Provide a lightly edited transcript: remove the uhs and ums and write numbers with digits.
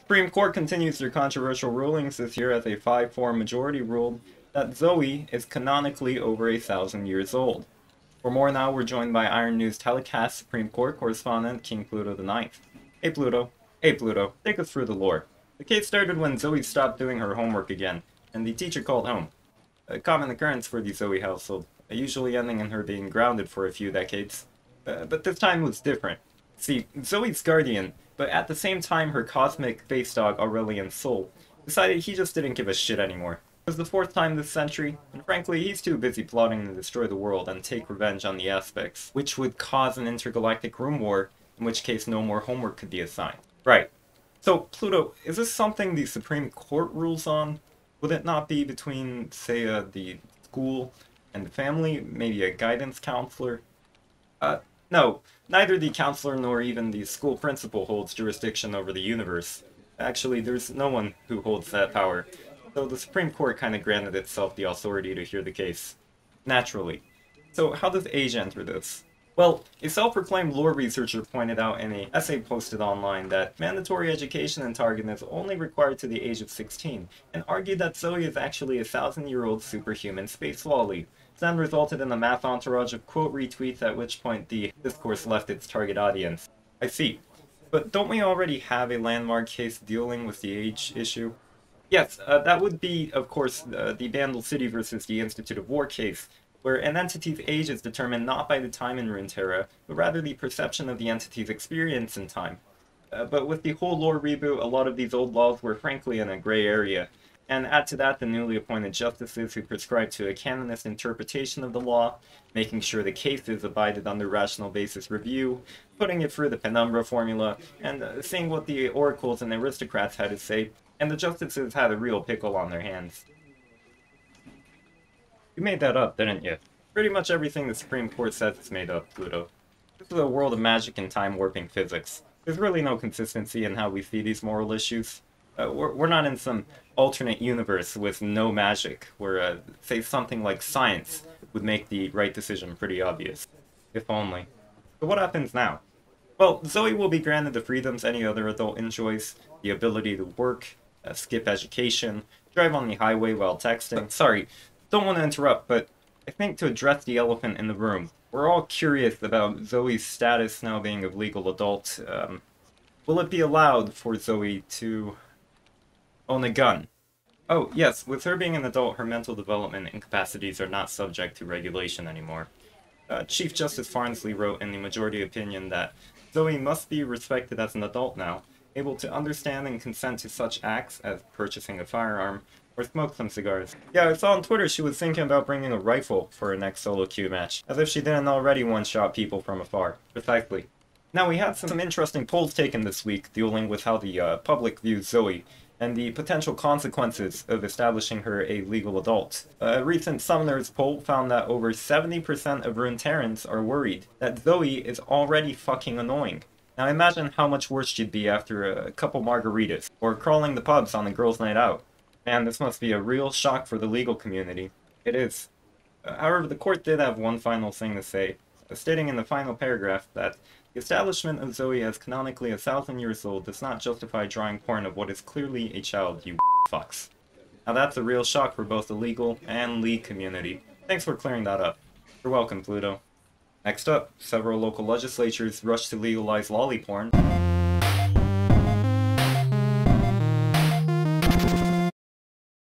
Supreme Court continues their controversial rulings this year as a 5-4 majority ruled that Zoe is canonically over 1,000 years old. For more now, we're joined by Iron News Telecast Supreme Court correspondent King Pluto IX. Hey Pluto. Hey Pluto, take us through the lore. The case started when Zoe stopped doing her homework again, and the teacher called home. A common occurrence for the Zoe household, usually ending in her being grounded for a few decades. But this time was different. See, Zoe's guardian, but at the same time her cosmic face dog Aurelian's soul, decided he just didn't give a shit anymore. It was the 4th time this century, and frankly he's too busy plotting to destroy the world and take revenge on the aspects, which would cause an intergalactic room war, in which case no more homework could be assigned. Right. So, Pluto, is this something the Supreme Court rules on? Would it not be between, say, the school and the family, maybe a guidance counselor? No, neither the counselor nor even the school principal holds jurisdiction over the universe. Actually, there's no one who holds that power, so the Supreme Court kind of granted itself the authority to hear the case. Naturally. So how does age enter this? Well, a self-proclaimed lore researcher pointed out in an essay posted online that mandatory education in Targon is only required to the age of 16, and argued that Zoe is actually a 1,000-year-old superhuman space lolly. This then resulted in a math entourage of quote retweets, at which point the discourse left its target audience. I see. But don't we already have a landmark case dealing with the age issue? Yes, that would be, of course, the Vandal City versus the Institute of War case, where an entity's age is determined not by the time in Runeterra, but rather the perception of the entity's experience in time. But with the whole lore reboot, a lot of these old laws were frankly in a gray area. And add to that the newly appointed justices who prescribe to a canonist interpretation of the law, making sure the case is abided under rational basis review, putting it through the penumbra formula, and seeing what the oracles and aristocrats had to say, and the justices had a real pickle on their hands. You made that up, didn't you? Pretty much everything the Supreme Court says is made up, Pluto. This is a world of magic and time-warping physics. There's really no consistency in how we see these moral issues. We're not in some alternate universe with no magic, where, say, something like science would make the right decision pretty obvious. If only. So what happens now? Well, Zoe will be granted the freedoms any other adult enjoys, the ability to work, skip education, drive on the highway while texting. Sorry, don't want to interrupt, but I think to address the elephant in the room, we're all curious about Zoe's status now being a legal adult. Will it be allowed for Zoe to own a gun? Oh, yes, with her being an adult, her mental development incapacities are not subject to regulation anymore. Chief Justice Farnsley wrote in the majority opinion that Zoe must be respected as an adult now, able to understand and consent to such acts as purchasing a firearm or smoke some cigars. Yeah, I saw on Twitter she was thinking about bringing a rifle for her next solo queue match, as if she didn't already one-shot people from afar. Precisely. Now, we had some interesting polls taken this week dealing with how the public views Zoe, and the potential consequences of establishing her a legal adult. A recent Summoners poll found that over 70% of Runeterrans are worried that Zoe is already fucking annoying. Now imagine how much worse she'd be after a couple margaritas, or crawling the pubs on a girls' night out. Man, this must be a real shock for the legal community. It is. However, the court did have one final thing to say, stating in the final paragraph that the establishment of Zoe as canonically 1,000 years old does not justify drawing porn of what is clearly a child, you fucks. Now that's a real shock for both the legal and league community. Thanks for clearing that up. You're welcome, Pluto. Next up, several local legislatures rushed to legalize lolly porn.